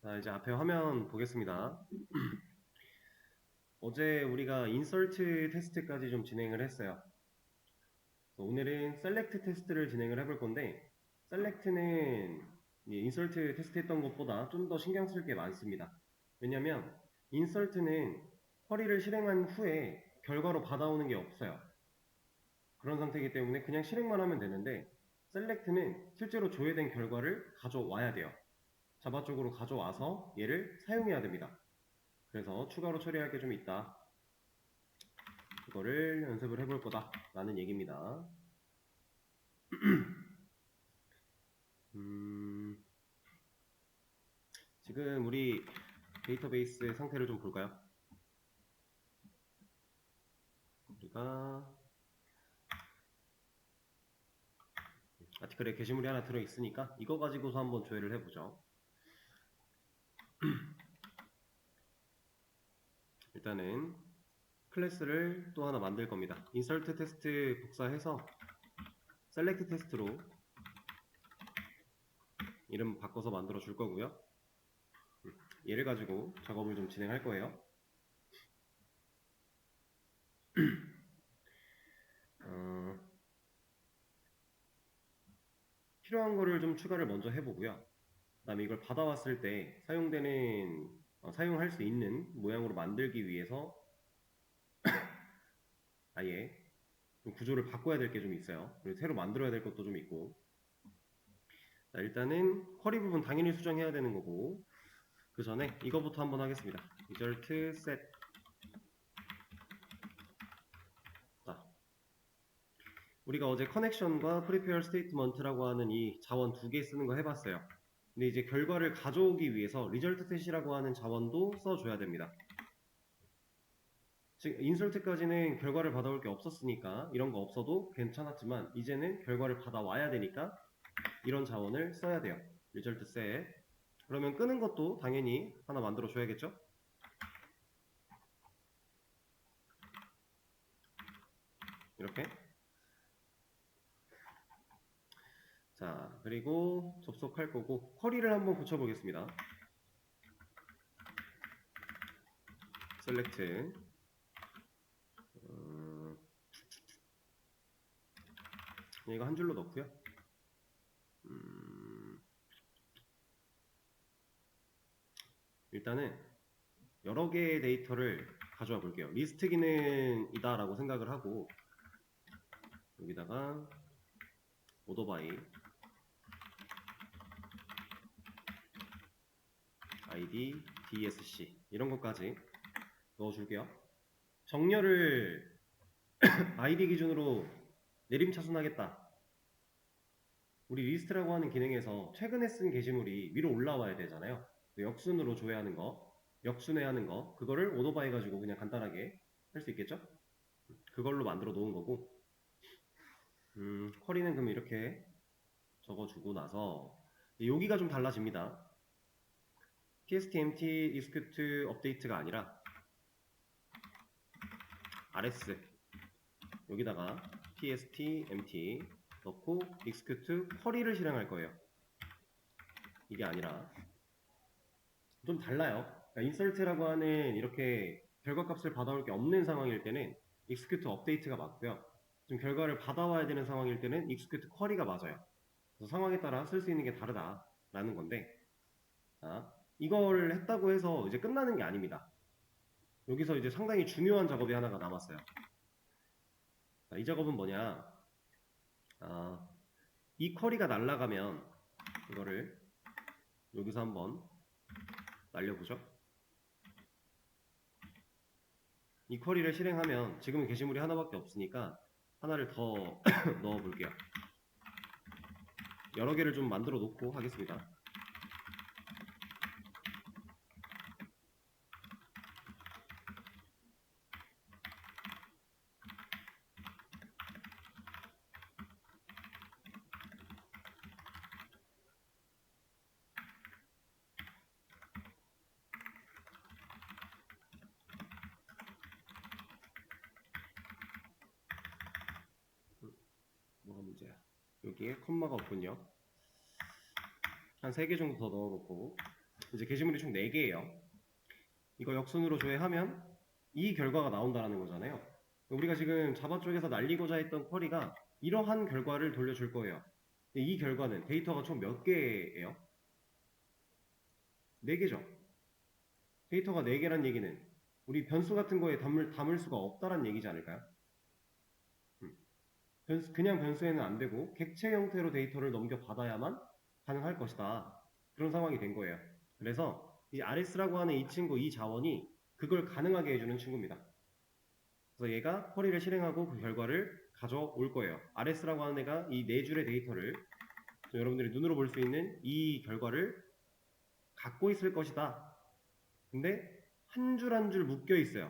자, 이제 앞에 화면 보겠습니다. 어제 우리가 인설트 테스트까지 좀 진행을 했어요. 오늘은 셀렉트 테스트를 진행을 해볼 건데, 셀렉트는 인설트 테스트 했던 것보다 좀 더 신경 쓸 게 많습니다. 왜냐면 인설트는 쿼리를 실행한 후에 결과로 받아오는 게 없어요. 그런 상태이기 때문에 그냥 실행만 하면 되는데, 셀렉트는 실제로 조회된 결과를 가져와야 돼요. 자바 쪽으로 가져와서 얘를 사용해야 됩니다. 그래서 추가로 처리할 게 좀 있다. 그거를 연습을 해볼 거다 라는 얘기입니다. 지금 우리 데이터베이스 상태를 좀 볼까요? 우리가 아티클에 게시물이 하나 들어있으니까 이거 가지고서 한번 조회를 해보죠. 일단은 클래스를 또 하나 만들 겁니다. 인설트 테스트 복사해서 셀렉트 테스트로 이름 바꿔서 만들어 줄 거고요. 얘를 가지고 작업을 좀 진행할 거예요. 필요한 거를 좀 추가를 먼저 해보고요. 그 다음에 이걸 받아왔을 때 사용할 수 있는 모양으로 만들기 위해서 아예 좀 구조를 바꿔야 될 게 좀 있어요. 그리고 새로 만들어야 될 것도 좀 있고. 자, 일단은 쿼리 부분 당연히 수정해야 되는 거고, 그 전에 이거부터 한번 하겠습니다. result set. 자, 우리가 어제 커넥션과 prepare statement라고 하는 이 자원 두 개 쓰는 거 해봤어요. 근데 이제 결과를 가져오기 위해서 result set이라고 하는 자원도 써줘야 됩니다. 즉 인설트까지는 결과를 받아올 게 없었으니까 이런 거 없어도 괜찮았지만 이제는 결과를 받아와야 되니까 이런 자원을 써야 돼요. result set. 그러면 끄는 것도 당연히 하나 만들어 줘야겠죠? 이렇게. 자, 그리고 접속할 거고 쿼리를 한번 고쳐보겠습니다. select. 이거 한 줄로 넣고요. 일단은 여러 개의 데이터를 가져와 볼게요. 리스트 기능이다 라고 생각을 하고 여기다가 order by id dsc 이런 것까지 넣어줄게요. 정렬을 id 기준으로 내림차순하겠다. 우리 리스트라고 하는 기능에서 최근에 쓴 게시물이 위로 올라와야 되잖아요. 역순으로 조회하는 거, 역순회하는 거, 그거를 오더바 해가지고 그냥 간단하게 할 수 있겠죠? 그걸로 만들어 놓은 거고, 쿼리는 그럼 이렇게 적어주고 나서 여기가 좀 달라집니다. tst empty execute update가 아니라 rs 여기다가 tst empty 넣고 execute 쿼리를 실행할 거예요. 이게 아니라 좀 달라요. 그러니까 insert라고 하는 이렇게 결과값을 받아올 게 없는 상황일 때는 execute update가 맞고요. 좀 결과를 받아와야 되는 상황일 때는 execute query가 맞아요. 그래서 상황에 따라 쓸 수 있는 게 다르다라는 건데, 자, 이걸 했다고 해서 이제 끝나는 게 아닙니다. 여기서 이제 상당히 중요한 작업이 하나가 남았어요. 자, 이 작업은 뭐냐? 이 쿼리가 날아가면 이거를 여기서 한번 날려보죠. 이 쿼리를 실행하면 지금은 게시물이 하나밖에 없으니까 하나를 더 넣어 볼게요. 여러 개를 좀 만들어 놓고 하겠습니다. 뭐가 문제야? 여기에 콤마가 없군요. 한 3개 정도 더 넣어놓고 이제 게시물이 총 4개예요. 이거 역순으로 조회하면 이 결과가 나온다라는 거잖아요. 우리가 지금 자바 쪽에서 날리고자 했던 쿼리가 이러한 결과를 돌려줄 거예요. 이 결과는 데이터가 총 몇 개예요? 4개죠. 데이터가 4개란 얘기는 우리 변수 같은 거에 담을 수가 없다란 얘기지 않을까요? 그냥 변수에는 안 되고 객체 형태로 데이터를 넘겨받아야만 가능할 것이다. 그런 상황이 된 거예요. 그래서 이 RS라고 하는 이 친구, 이 자원이 그걸 가능하게 해주는 친구입니다. 그래서 얘가 쿼리를 실행하고 그 결과를 가져올 거예요. RS라고 하는 애가 이 4줄의 데이터를 여러분들이 눈으로 볼 수 있는 이 결과를 갖고 있을 것이다. 근데 한 줄 한 줄 묶여 있어요.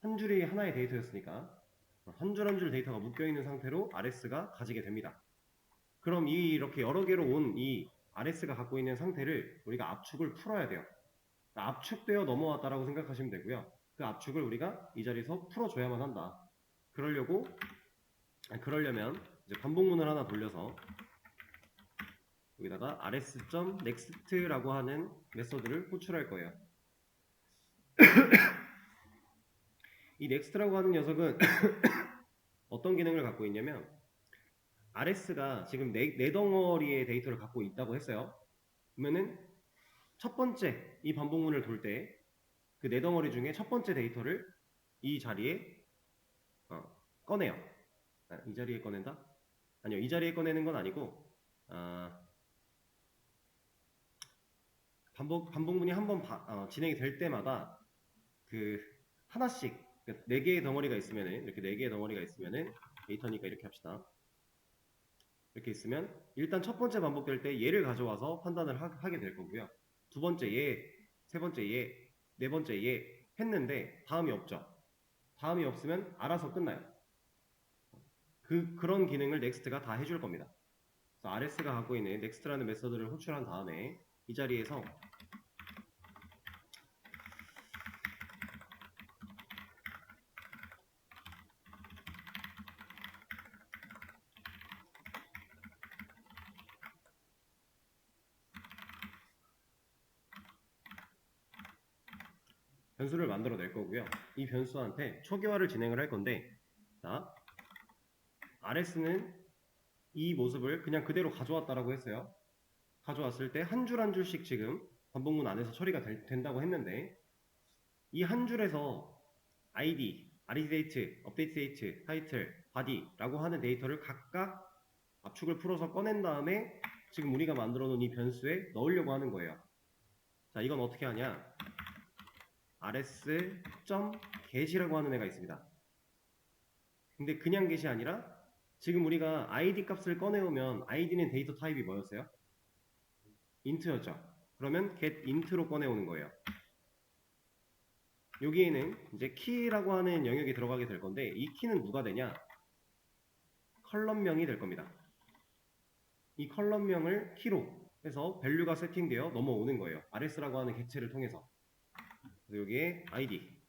한 줄이 하나의 데이터였으니까 한 줄 한 줄 데이터가 묶여 있는 상태로 RS가 가지게 됩니다. 그럼 이렇게 여러 개로 온 이 RS가 갖고 있는 상태를 우리가 압축을 풀어야 돼요. 압축되어 넘어왔다라고 생각하시면 되고요. 그 압축을 우리가 이 자리에서 풀어줘야만 한다. 그러려면 이제 반복문을 하나 돌려서 여기다가 rs.next라고 하는 메서드를 호출할 거예요. 이 next라고 하는 녀석은 어떤 기능을 갖고 있냐면 RS가 지금 네 덩어리의 데이터를 갖고 있다고 했어요. 그러면은 첫 번째 이 반복문을 돌 때 그 네 덩어리 중에 첫 번째 데이터를 이 자리에 꺼내요. 이 자리에 꺼낸다? 아니요, 이 자리에 꺼내는 건 아니고 반복문이 한번 진행이 될 때마다 그 하나씩 4개의 덩어리가 있으면은 이렇게 4개의 덩어리가 있으면은 데이터니까 이렇게 합시다. 이렇게 있으면 일단 첫 번째 반복될 때 얘를 가져와서 판단을 하게 될 거고요. 두 번째 얘, 세 번째 얘, 네 번째 얘 했는데 다음이 없죠. 다음이 없으면 알아서 끝나요. 그런 기능을 넥스트가 다 해줄 겁니다. 그래서 RS가 갖고 있는 넥스트라는 메서드를 호출한 다음에 이 자리에서 변수를 만들어 낼 거고요. 이 변수한테 초기화를 진행을 할 건데, 자, RS는 이 모습을 그냥 그대로 가져왔다라고 했어요. 가져왔을 때 한 줄 한 줄씩 지금 반복문 안에서 처리가 된다고 했는데, 이 한 줄에서 ID, REDate, UpdateDate, Title, Body라고 하는 데이터를 각각 압축을 풀어서 꺼낸 다음에 지금 우리가 만들어 놓은 이 변수에 넣으려고 하는 거예요. 자, 이건 어떻게 하냐? rs.get이라고 하는 애가 있습니다. 근데 그냥 get이 아니라 지금 우리가 id 값을 꺼내오면 id는 데이터 타입이 뭐였어요? int였죠. 그러면 getInt로 꺼내오는 거예요. 여기에는 이제 key라고 하는 영역이 들어가게 될 건데 이 key는 누가 되냐? 컬럼명이 될 겁니다. 이 컬럼명을 key로 해서 밸류가 세팅되어 넘어오는 거예요. rs라고 하는 객체를 통해서. 여기에 id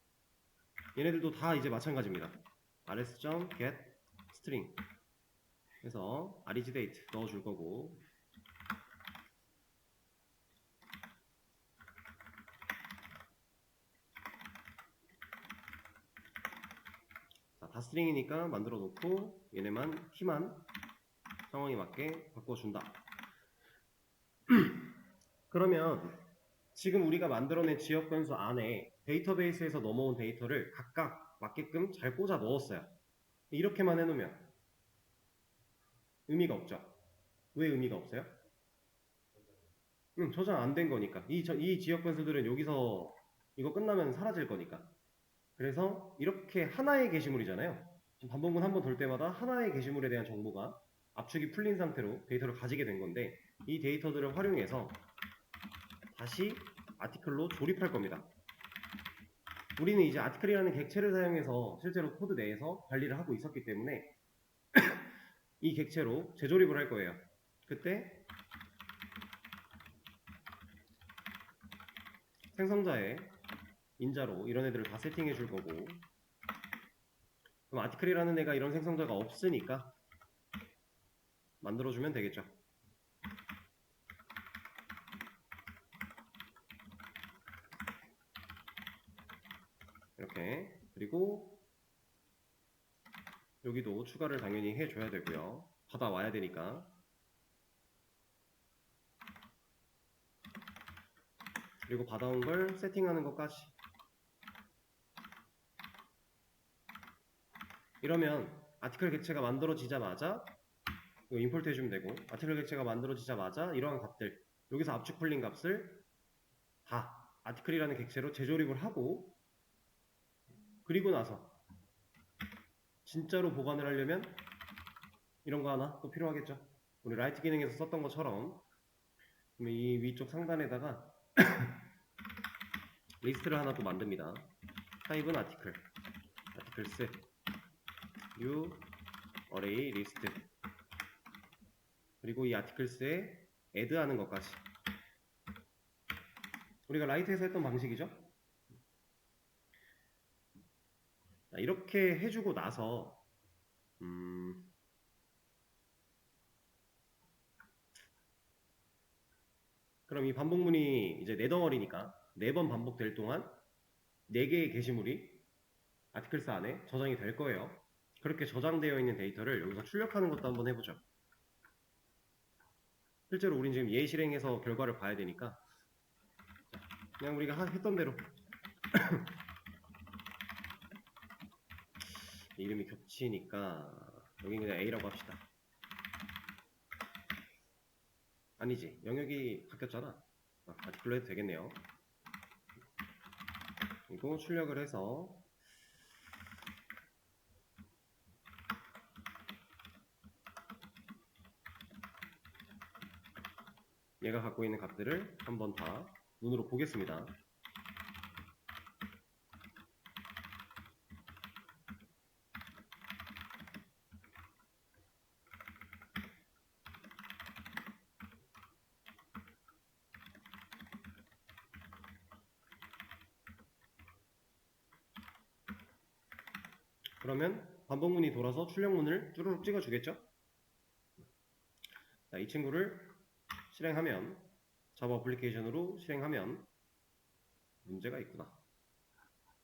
얘네들도 다 이제 마찬가지입니다. rs.get string 해서 REGDate 넣어줄 거고 자, 다 스트링이니까 만들어 놓고 얘네만 키만 상황에 맞게 바꿔준다. 그러면 지금 우리가 만들어낸 지역 변수 안에 데이터베이스에서 넘어온 데이터를 각각 맞게끔 잘 꽂아 넣었어요. 이렇게만 해놓으면 의미가 없죠. 왜 의미가 없어요? 저장 안 된 거니까. 이 지역 변수들은 여기서 이거 끝나면 사라질 거니까. 그래서 이렇게 하나의 게시물이잖아요. 지금 반복문 한번 돌 때마다 하나의 게시물에 대한 정보가 압축이 풀린 상태로 데이터를 가지게 된 건데 이 데이터들을 활용해서 다시 아티클로 조립할 겁니다. 우리는 이제 아티클이라는 객체를 사용해서 실제로 코드 내에서 관리를 하고 있었기 때문에 이 객체로 재조립을 할 거예요. 그때 생성자의 인자로 이런 애들을 다 세팅해 줄 거고 그럼 아티클이라는 애가 이런 생성자가 없으니까 만들어주면 되겠죠. 이렇게. 그리고 여기도 추가를 당연히 해줘야 되고요. 받아와야 되니까. 그리고 받아온 걸 세팅하는 것까지. 이러면 아티클 객체가 만들어지자마자 이거 임포트 해주면 되고, 아티클 객체가 만들어지자마자 이러한 값들, 여기서 압축 풀린 값을 다 아티클이라는 객체로 재조립을 하고, 그리고 나서 진짜로 보관을 하려면 이런 거 하나 또 필요하겠죠. 우리 라이트 기능에서 썼던 것처럼 이 위쪽 상단에다가 리스트를 하나 또 만듭니다. 타입은 아티클, 아티클스, new array list. 그리고 이 아티클스에 add 하는 것까지. 우리가 라이트에서 했던 방식이죠. 자, 이렇게 해주고 나서 그럼 이 반복문이 이제 4덩어리니까 4번 반복될 동안 4개의 게시물이 아티클스 안에 저장이 될 거예요. 그렇게 저장되어 있는 데이터를 여기서 출력하는 것도 한번 해보죠. 실제로 우린 지금 예시 실행해서 결과를 봐야 되니까 그냥 우리가 했던 대로 이름이 겹치니까 여기 그냥 A라고 합시다. 아니지, 영역이 바뀌었잖아. 아티클로 해도 되겠네요. 그리고 출력을 해서 얘가 갖고 있는 값들을 한번 다 눈으로 보겠습니다. 그러면 반복문이 돌아서 출력문을 쭈루룩 찍어주겠죠? 자, 이 친구를 실행하면, 자바 어플리케이션으로 실행하면 문제가 있구나.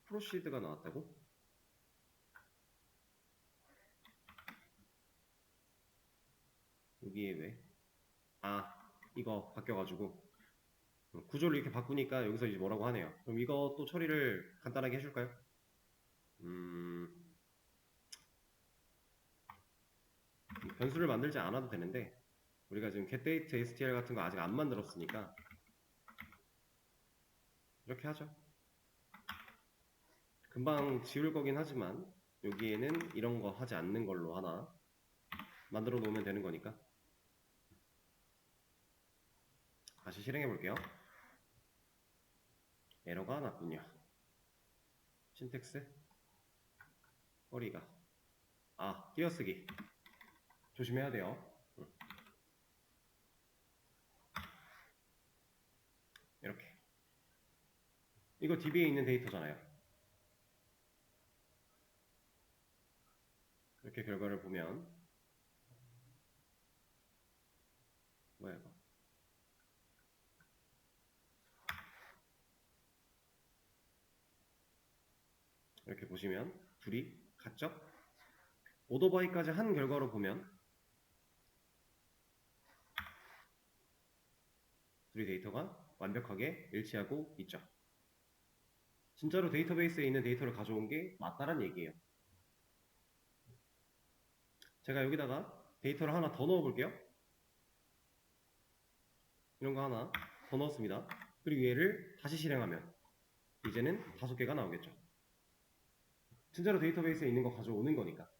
프로시드가 나왔다고? 여기에 왜? 이거 바뀌어가지고 구조를 이렇게 바꾸니까 여기서 이제 뭐라고 하네요. 그럼 이것도 처리를 간단하게 해줄까요? 변수를 만들지 않아도 되는데 우리가 지금 getDateSTR 같은 거 아직 안 만들었으니까 이렇게 하죠. 금방 지울 거긴 하지만 여기에는 이런 거 하지 않는 걸로 하나 만들어 놓으면 되는 거니까. 다시 실행해 볼게요. 에러가 났군요. 신텍스 허리가 띄어쓰기 조심해야 돼요. 이렇게 이거 DB에 있는 데이터잖아요. 이렇게 결과를 보면 뭐야 이거, 이렇게 보시면 둘이 같죠? 오더바이까지 한 결과로 보면 둘이 데이터가 완벽하게 일치하고 있죠. 진짜로 데이터베이스에 있는 데이터를 가져온 게 맞다란 얘기예요. 제가 여기다가 데이터를 하나 더 넣어 볼게요. 이런 거 하나 더 넣었습니다. 그리고 얘를 다시 실행하면 이제는 5개가 나오겠죠. 진짜로 데이터베이스에 있는 거 가져오는 거니까.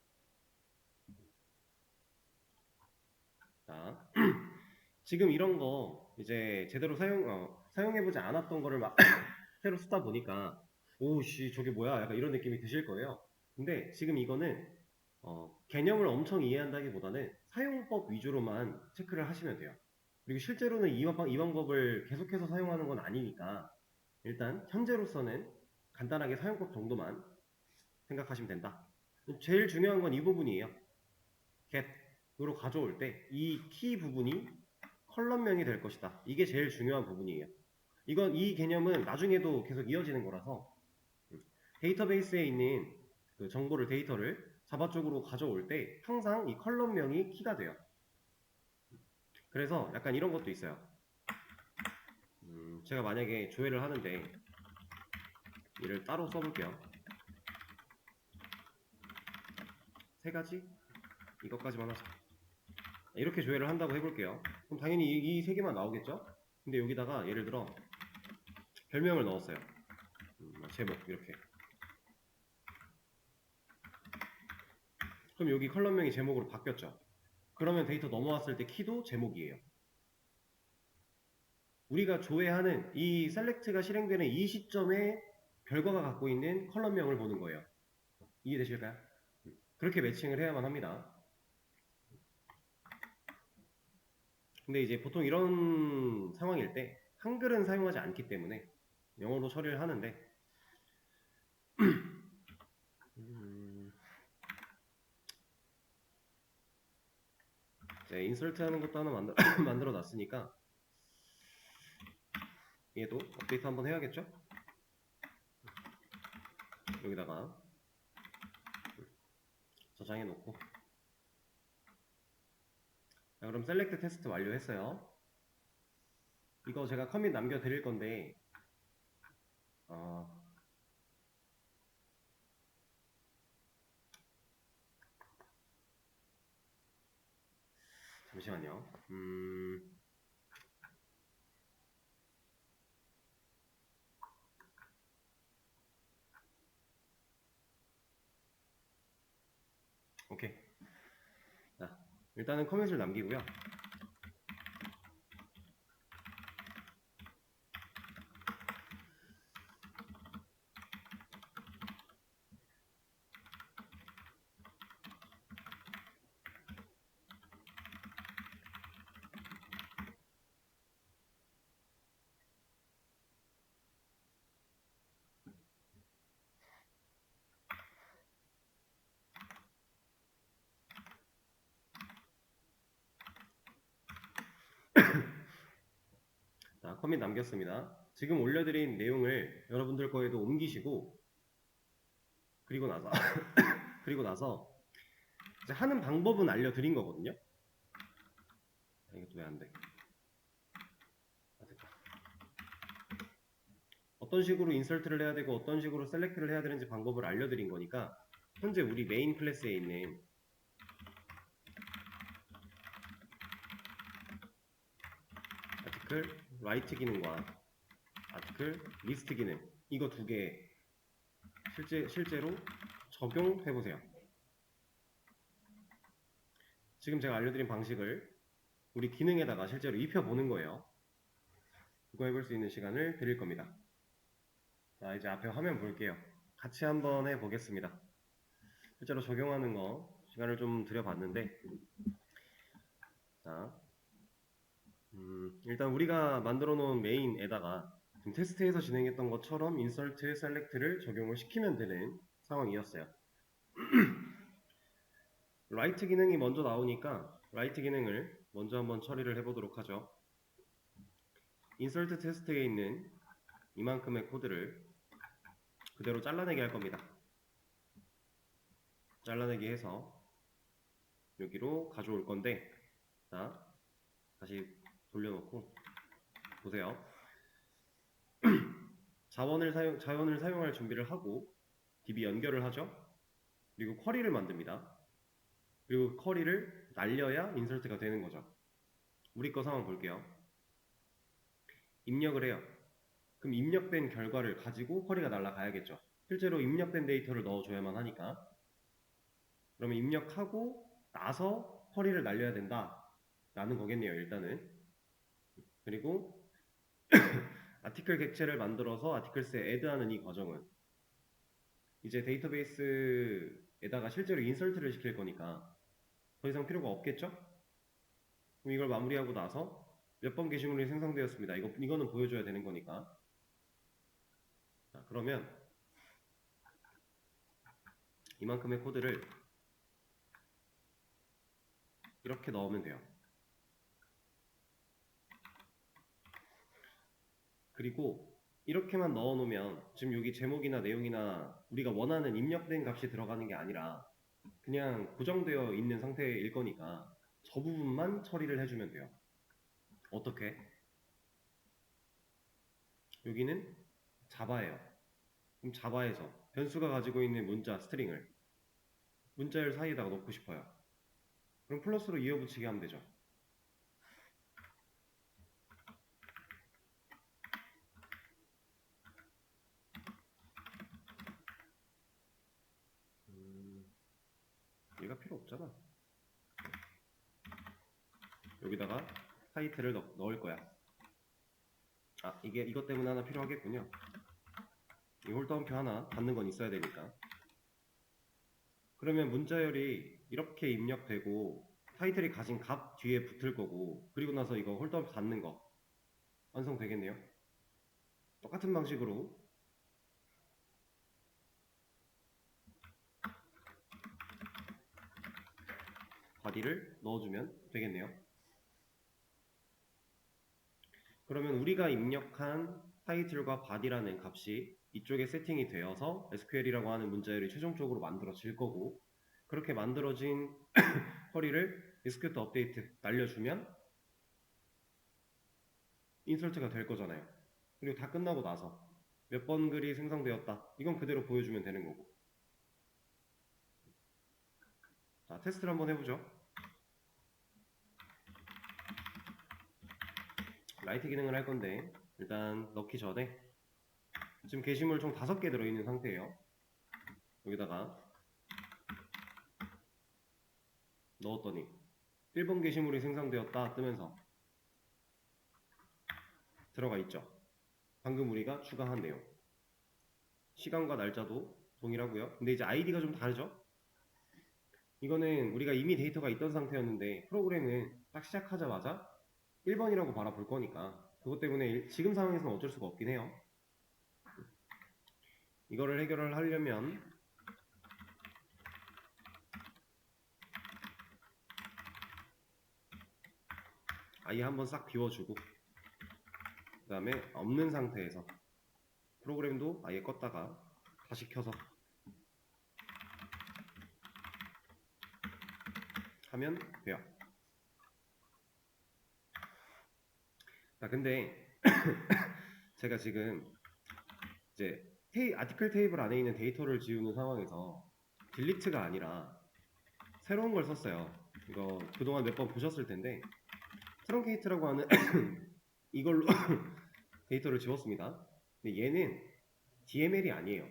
자, 지금 이런 거 이제 제대로 사용해보지 않았던 거를 막 새로 쓰다 보니까 오씨 저게 뭐야 약간 이런 느낌이 드실 거예요. 근데 지금 이거는 개념을 엄청 이해한다기보다는 사용법 위주로만 체크를 하시면 돼요. 그리고 실제로는 이 방법을 계속해서 사용하는 건 아니니까 일단 현재로서는 간단하게 사용법 정도만 생각하시면 된다. 제일 중요한 건 이 부분이에요. get으로 가져올 때 이 키 부분이 컬럼명이 될 것이다. 이게 제일 중요한 부분이에요. 이 개념은 나중에도 계속 이어지는 거라서 데이터베이스에 있는 그 정보를 데이터를 자바 쪽으로 가져올 때 항상 이 컬럼명이 키가 돼요. 그래서 약간 이런 것도 있어요. 제가 만약에 조회를 하는데 이를 따로 써볼게요. 세 가지? 이것까지만 하자. 이렇게 조회를 한다고 해볼게요. 그럼 당연히 이 세 개만 나오겠죠? 근데 여기다가 예를 들어 별명을 넣었어요. 제목 이렇게. 그럼 여기 컬럼명이 제목으로 바뀌었죠? 그러면 데이터 넘어왔을 때 키도 제목이에요. 우리가 조회하는 이 셀렉트가 실행되는 이 시점에 결과가 갖고 있는 컬럼명을 보는 거예요. 이해되실까요? 그렇게 매칭을 해야만 합니다. 근데 이제 보통 이런 상황일 때 한글은 사용하지 않기 때문에 영어로 처리를 하는데 이제 인서트 하는 것도 하나 만들어 놨으니까 얘도 업데이트 한번 해야겠죠? 여기다가 저장해 놓고. 자, 그럼 셀렉트 테스트 완료했어요. 이거 제가 커밋 남겨 드릴 건데 잠시만요. 오케이. 자, 일단은 커밋을 남기고요. 자, 커밋 남겼습니다. 지금 올려드린 내용을 여러분들 거에도 옮기시고 그리고 나서 그리고 나서 이제 하는 방법은 알려드린 거거든요. 이것도 왜 안 돼? 됐다. 어떤 식으로 인설트를 해야 되고 어떤 식으로 셀렉트를 해야 되는지 방법을 알려드린 거니까 현재 우리 메인 클래스에 있는 아티클 라이트 기능과 아티클 리스트 기능 이거 두 개 실제로 적용해 보세요. 지금 제가 알려드린 방식을 우리 기능에다가 실제로 입혀보는 거예요. 그거 해볼 수 있는 시간을 드릴 겁니다. 자, 이제 앞에 화면 볼게요. 같이 한번 해보겠습니다. 실제로 적용하는 거 시간을 좀 들여봤는데 자, 일단 우리가 만들어 놓은 메인에다가 지금 테스트에서 진행했던 것처럼 인설트, 셀렉트를 적용을 시키면 되는 상황이었어요. 라이트 기능이 먼저 나오니까 라이트 기능을 먼저 한번 처리를 해보도록 하죠. 인설트 테스트에 있는 이만큼의 코드를 그대로 잘라내기 할 겁니다. 잘라내기 해서 여기로 가져올 건데 자, 다시 돌려놓고 보세요. 자원을 사용할 준비를 하고 DB 연결을 하죠. 그리고 쿼리를 만듭니다. 그리고 쿼리를 날려야 인설트가 되는 거죠. 우리 거 상황 볼게요. 입력을 해요. 그럼 입력된 결과를 가지고 쿼리가 날아가야겠죠. 실제로 입력된 데이터를 넣어줘야만 하니까. 그러면 입력하고 나서 쿼리를 날려야 된다 라는 거겠네요. 일단은. 그리고 아티클 객체를 만들어서 아티클스에 애드하는 이 과정은 이제 데이터베이스에다가 실제로 인설트를 시킬 거니까 더 이상 필요가 없겠죠? 그럼 이걸 마무리하고 나서 몇 번 게시물이 생성되었습니다. 이거는 보여줘야 되는 거니까. 자, 그러면 이만큼의 코드를 이렇게 넣으면 돼요. 그리고 이렇게만 넣어놓으면 지금 여기 제목이나 내용이나 우리가 원하는 입력된 값이 들어가는 게 아니라 그냥 고정되어 있는 상태일 거니까 저 부분만 처리를 해주면 돼요. 어떻게? 여기는 자바예요. 그럼 자바에서 변수가 가지고 있는 문자 스트링을 문자열 사이에다가 넣고 싶어요. 그럼 플러스로 이어붙이게 하면 되죠. 얘가 필요 없잖아. 여기다가 타이틀을 넣을 거야. 아, 이게 이것 때문에 하나 필요하겠군요. 이 홀더음표 하나 닫는 건 있어야 되니까. 그러면 문자열이 이렇게 입력되고 타이틀이 가진 값 뒤에 붙을 거고, 그리고 나서 이거 홀더음표 닫는 거 완성되겠네요. 똑같은 방식으로 바디를 넣어주면 되겠네요. 그러면 우리가 입력한 타이틀과 바디라는 값이 이쪽에 세팅이 되어서 SQL이라고 하는 문자열이 최종적으로 만들어질 거고, 그렇게 만들어진 쿼리를 execute 업데이트 날려주면 인설트가 될 거잖아요. 그리고 다 끝나고 나서 몇 번 글이 생성되었다, 이건 그대로 보여주면 되는 거고. 자, 테스트를 한번 해보죠. 라이트 기능을 할 건데 일단 넣기 전에 지금 게시물 총 5개 들어있는 상태예요. 여기다가 넣었더니 1번 게시물이 생성되었다 뜨면서 들어가 있죠. 방금 우리가 추가한 내용. 시간과 날짜도 동일하고요. 근데 이제 아이디가 좀 다르죠. 이거는 우리가 이미 데이터가 있던 상태였는데 프로그램은 딱 시작하자마자 1번이라고 바라볼 거니까 그것 때문에 지금 상황에서는 어쩔 수가 없긴 해요. 이거를 해결을 하려면 아예 한번 싹 비워주고 그 다음에 없는 상태에서 프로그램도 아예 껐다가 다시 켜서 하면 돼요. 자, 근데 제가 지금 이제 아티클 테이블 안에 있는 데이터를 지우는 상황에서 딜리트가 아니라 새로운 걸 썼어요. 이거 그동안 몇 번 보셨을 텐데 트렁케이트라고 하는 이걸로 데이터를 지웠습니다. 근데 얘는 DML이 아니에요.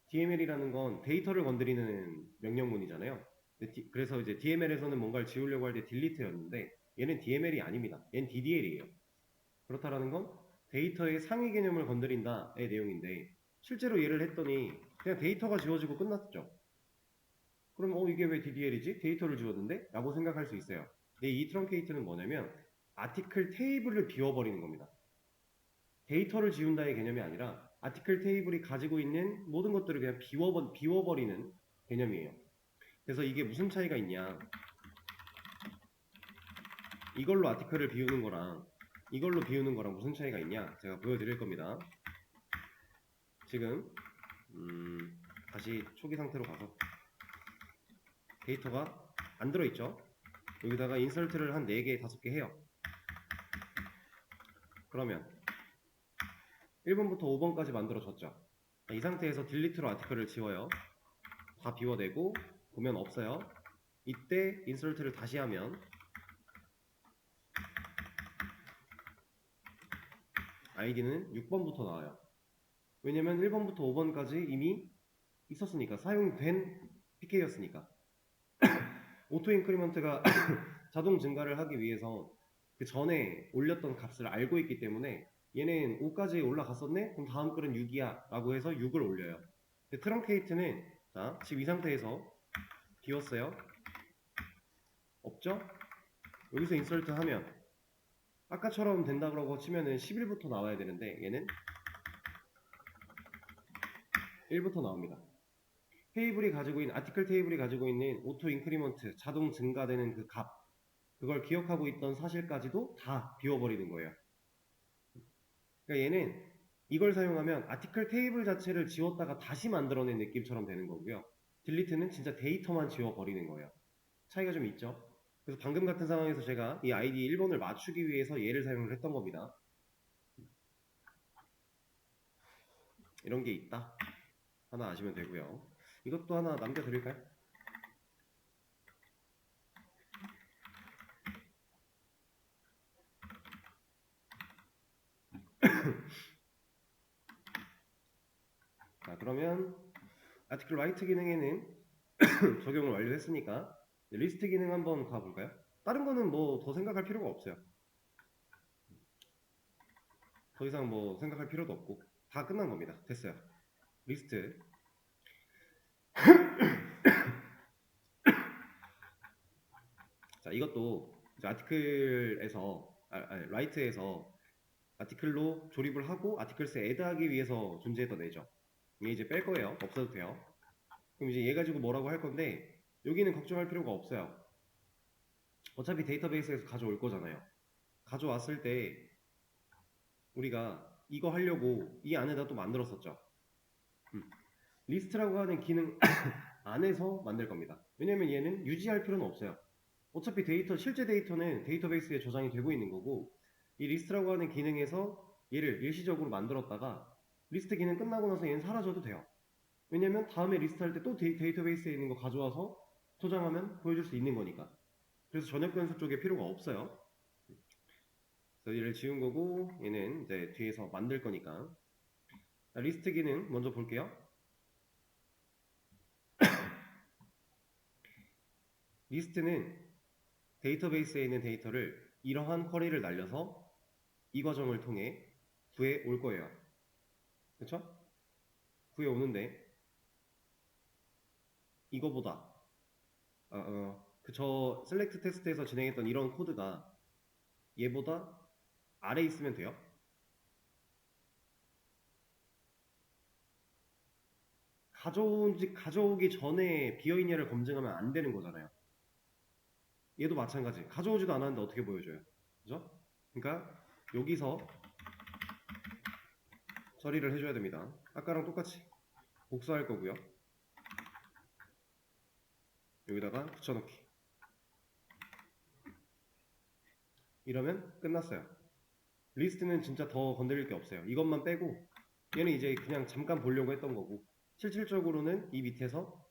DML이라는 건 데이터를 건드리는 명령문이잖아요. 그래서 이제 DML에서는 뭔가를 지우려고 할 때 딜리트였는데 얘는 DML이 아닙니다. 얘는 DDL이에요. 그렇다라는 건 데이터의 상위 개념을 건드린다의 내용인데 실제로 얘를 했더니 그냥 데이터가 지워지고 끝났죠. 그럼 이게 왜 DDL이지? 데이터를 지웠는데? 라고 생각할 수 있어요. 근데 이 트렁케이트는 뭐냐면 아티클 테이블을 비워버리는 겁니다. 데이터를 지운다의 개념이 아니라 아티클 테이블이 가지고 있는 모든 것들을 그냥 비워버리는 개념이에요. 그래서 이게 무슨 차이가 있냐, 이걸로 아티클을 비우는 거랑 이걸로 비우는 거랑 무슨 차이가 있냐 제가 보여드릴 겁니다. 지금 다시 초기 상태로 가서 데이터가 안 들어있죠. 여기다가 인설트를 한 4개 5개 해요. 그러면 1번부터 5번까지 만들어졌죠. 이 상태에서 딜리트로 아티클을 지워요. 다 비워내고 보면 없어요. 이때 인설트를 다시 하면 아이디는 6번부터 나와요. 왜냐면 1번부터 5번까지 이미 있었으니까, 사용된 PK였으니까. 오토 인크리먼트가 자동 증가를 하기 위해서 그 전에 올렸던 값을 알고 있기 때문에 얘는 5까지 올라갔었네? 그럼 다음 글은 6이야 라고 해서 6을 올려요. 트렁케이트는 자, 지금 이 상태에서 비웠어요. 없죠? 여기서 인설트 하면 아까처럼 된다고 치면은 11부터 나와야 되는데 얘는 1부터 나옵니다. 테이블이 가지고 있는, 아티클 테이블이 가지고 있는 오토 인크리먼트, 자동 증가되는 그 값, 그걸 기억하고 있던 사실까지도 다 비워버리는 거예요. 그러니까 얘는 이걸 사용하면 아티클 테이블 자체를 지웠다가 다시 만들어낸 느낌처럼 되는 거고요. 딜리트는 진짜 데이터만 지워버리는 거예요. 차이가 좀 있죠. 그래서 방금 같은 상황에서 제가 이 아이디 1번을 맞추기 위해서 얘를 사용을 했던 겁니다. 이런 게 있다. 하나 아시면 되고요. 이것도 하나 남겨드릴까요? 자, 그러면 아티클 라이트 기능에는 적용을 완료했으니까 리스트 기능 한번 가볼까요? 다른 거는 뭐 더 생각할 필요가 없어요. 더 이상 뭐 생각할 필요도 없고 다 끝난 겁니다. 됐어요. 리스트. 자, 이것도 이제 아티클에서 라이트에서 아티클로 조립을 하고 아티클스에 애드하기 위해서 존재했던 애죠. 얘 이제 뺄 거예요. 없어도 돼요. 그럼 이제 얘 가지고 뭐라고 할 건데 여기는 걱정할 필요가 없어요. 어차피 데이터베이스에서 가져올 거잖아요. 가져왔을 때 우리가 이거 하려고 이 안에다 또 만들었었죠. 리스트라고 하는 기능 안에서 만들 겁니다. 왜냐면 얘는 유지할 필요는 없어요. 어차피 실제 데이터는 데이터베이스에 저장이 되고 있는 거고 이 리스트라고 하는 기능에서 얘를 일시적으로 만들었다가 리스트 기능 끝나고 나서 얘는 사라져도 돼요. 왜냐면 다음에 리스트 할 때 또 데이터베이스에 있는 거 가져와서 저장하면 보여줄 수 있는 거니까. 그래서 전역 변수 쪽에 필요가 없어요. 그래서 얘를 지운 거고 얘는 이제 뒤에서 만들 거니까. 자, 리스트 기능 먼저 볼게요. 리스트는 데이터베이스에 있는 데이터를 이러한 쿼리를 날려서 이 과정을 통해 구해 올 거예요. 그쵸? 구해 오는데 이거보다 저 셀렉트 테스트에서 진행했던 이런 코드가 얘보다 아래 있으면 돼요. 가져오기 전에 비어있냐를 검증하면 안 되는 거잖아요. 얘도 마찬가지. 가져오지도 않았는데 어떻게 보여줘요? 그죠? 그러니까 여기서 처리를 해줘야 됩니다. 아까랑 똑같이 복사할 거고요. 여기다가 붙여넣기. 이러면 끝났어요. 리스트는 진짜 더 건드릴 게 없어요. 이것만 빼고 얘는 이제 그냥 잠깐 보려고 했던 거고 실질적으로는 이 밑에서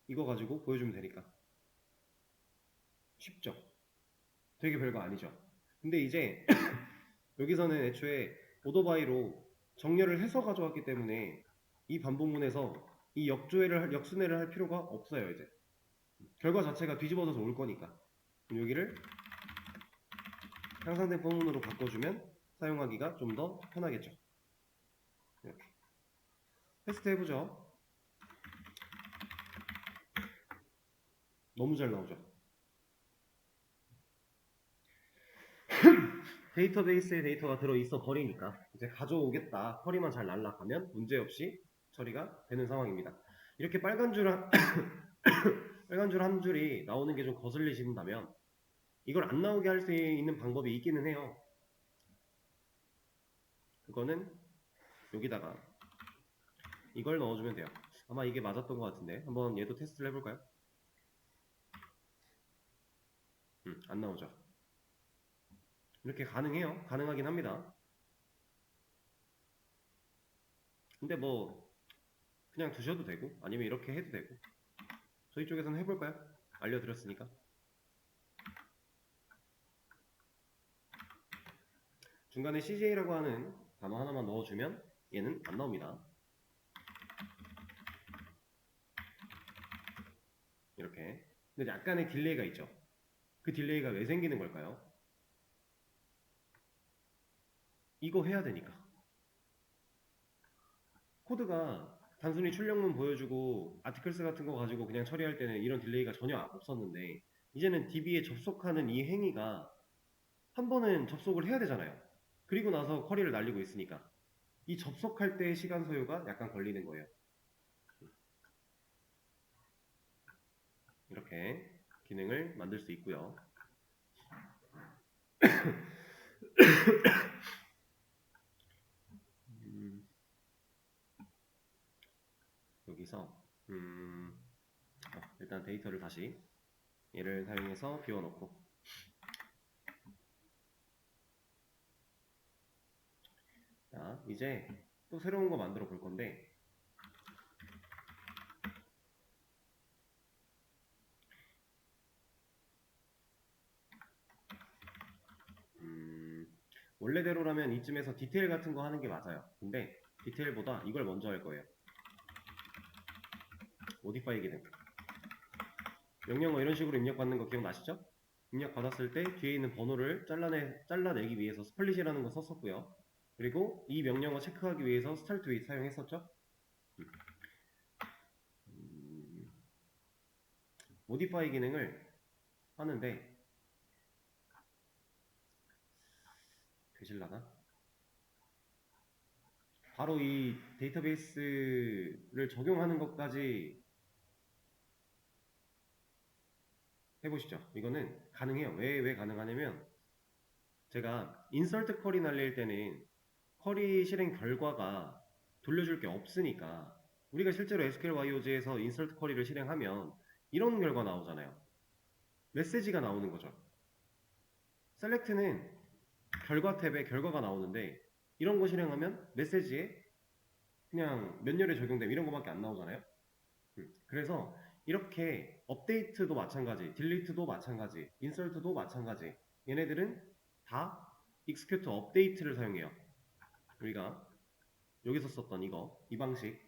이거 가지고 보여주면 되니까 쉽죠? 되게 별거 아니죠? 근데 이제 여기서는 애초에 오더바이로 정렬을 해서 가져왔기 때문에 이 반복문에서 이 역순회를 할 필요가 없어요. 이제 결과 자체가 뒤집어져서 올 거니까. 그럼 여기를 향상된 포문으로 바꿔주면 사용하기가 좀 더 편하겠죠. 이렇게 테스트 해보죠. 너무 잘 나오죠. 데이터베이스에 데이터가 들어있어 버리니까 이제 가져오겠다, 쿼리만 잘 날라가면 문제없이 처리가 되는 상황입니다. 이렇게 빨간 줄 한 줄이 나오는 게 좀 거슬리신다면 이걸 안 나오게 할 수 있는 방법이 있기는 해요. 그거는 여기다가 이걸 넣어주면 돼요. 아마 이게 맞았던 것 같은데 한번 얘도 테스트를 해볼까요? 안 나오죠. 이렇게 가능해요. 가능하긴 합니다. 근데 뭐 그냥 두셔도 되고 아니면 이렇게 해도 되고 저희 쪽에서는 해볼까요? 알려드렸으니까. 중간에 CJ라고 하는 단어 하나만 넣어주면 얘는 안 나옵니다. 이렇게. 근데 약간의 딜레이가 있죠. 그 딜레이가 왜 생기는 걸까요? 이거 해야 되니까. 코드가 단순히 출력문 보여주고 아티클스 같은 거 가지고 그냥 처리할 때는 이런 딜레이가 전혀 없었는데 이제는 DB에 접속하는 이 행위가 한 번은 접속을 해야 되잖아요. 그리고 나서 쿼리를 날리고 있으니까 이 접속할 때의 시간 소요가 약간 걸리는 거예요. 이렇게 기능을 만들 수 있고요. 있어. 일단 데이터를 다시 얘를 사용해서 비워놓고, 자 이제 또 새로운 거 만들어 볼 건데, 원래대로라면 이쯤에서 디테일 같은 거 하는 게 맞아요. 근데 디테일보다 이걸 먼저 할 거예요. 모디파이 기능. 명령어 이런 식으로 입력받는 거 기억나시죠? 입력받았을 때 뒤에 있는 번호를 잘라내기 위해서 스플릿이라는 거 썼었고요. 그리고 이 명령어 체크하기 위해서 start with 사용했었죠? 모디파이 기능을 하는데 되실라나? 바로 이 데이터베이스를 적용하는 것까지 해보시죠. 이거는 가능해요. 왜 가능하냐면 제가 인서트 쿼리 날릴 때는 쿼리 실행 결과가 돌려줄 게 없으니까 우리가 실제로 SQL YOG에서 인서트 쿼리를 실행하면 이런 결과 나오잖아요. 메시지가 나오는 거죠. 셀렉트는 결과 탭에 결과가 나오는데 이런 거 실행하면 메시지에 그냥 몇 열에 적용됨 이런 거밖에 안 나오잖아요. 그래서 이렇게 업데이트도 마찬가지, 딜리트도 마찬가지, 인설트도 마찬가지. 얘네들은 다 execute 업데이트를 사용해요. 우리가 여기서 썼던 이 방식,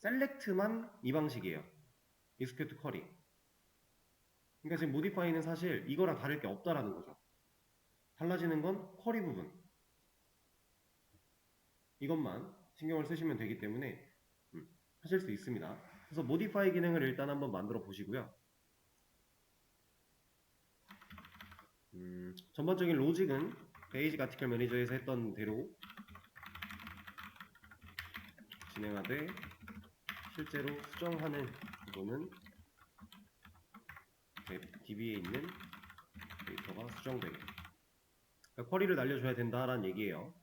select만 이 방식이에요. execute query. 그러니까 지금 modify는 사실 이거랑 다를 게 없다라는 거죠. 달라지는 건 query 부분. 이것만 신경을 쓰시면 되기 때문에 하실 수 있습니다. 그래서 modify 기능을 일단 한번 만들어 보시고요. 전반적인 로직은 베이직 아티클 매니저에서 했던 대로 진행하되 실제로 수정하는 부분은 DB에 있는 데이터가 수정되게, 그러니까 쿼리를 날려줘야 된다라는 얘기예요.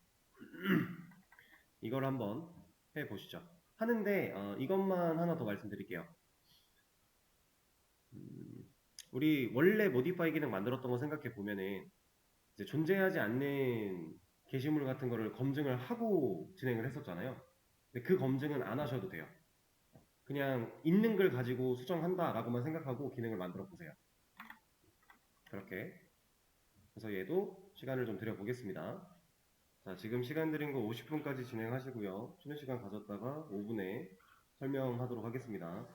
이걸 한번 해보시죠. 하는데 이것만 하나 더 말씀드릴게요. 우리 원래 모디파이 기능 만들었던 거 생각해 보면은 이제 존재하지 않는 게시물 같은 거를 검증을 하고 진행을 했었잖아요. 근데 그 검증은 안 하셔도 돼요. 그냥 있는 글 가지고 수정한다 라고만 생각하고 기능을 만들어 보세요. 그렇게. 그래서 얘도 시간을 좀 드려 보겠습니다. 자, 지금 시간 드린 거 50분까지 진행하시고요. 쉬는 시간 가졌다가 5분에 설명하도록 하겠습니다.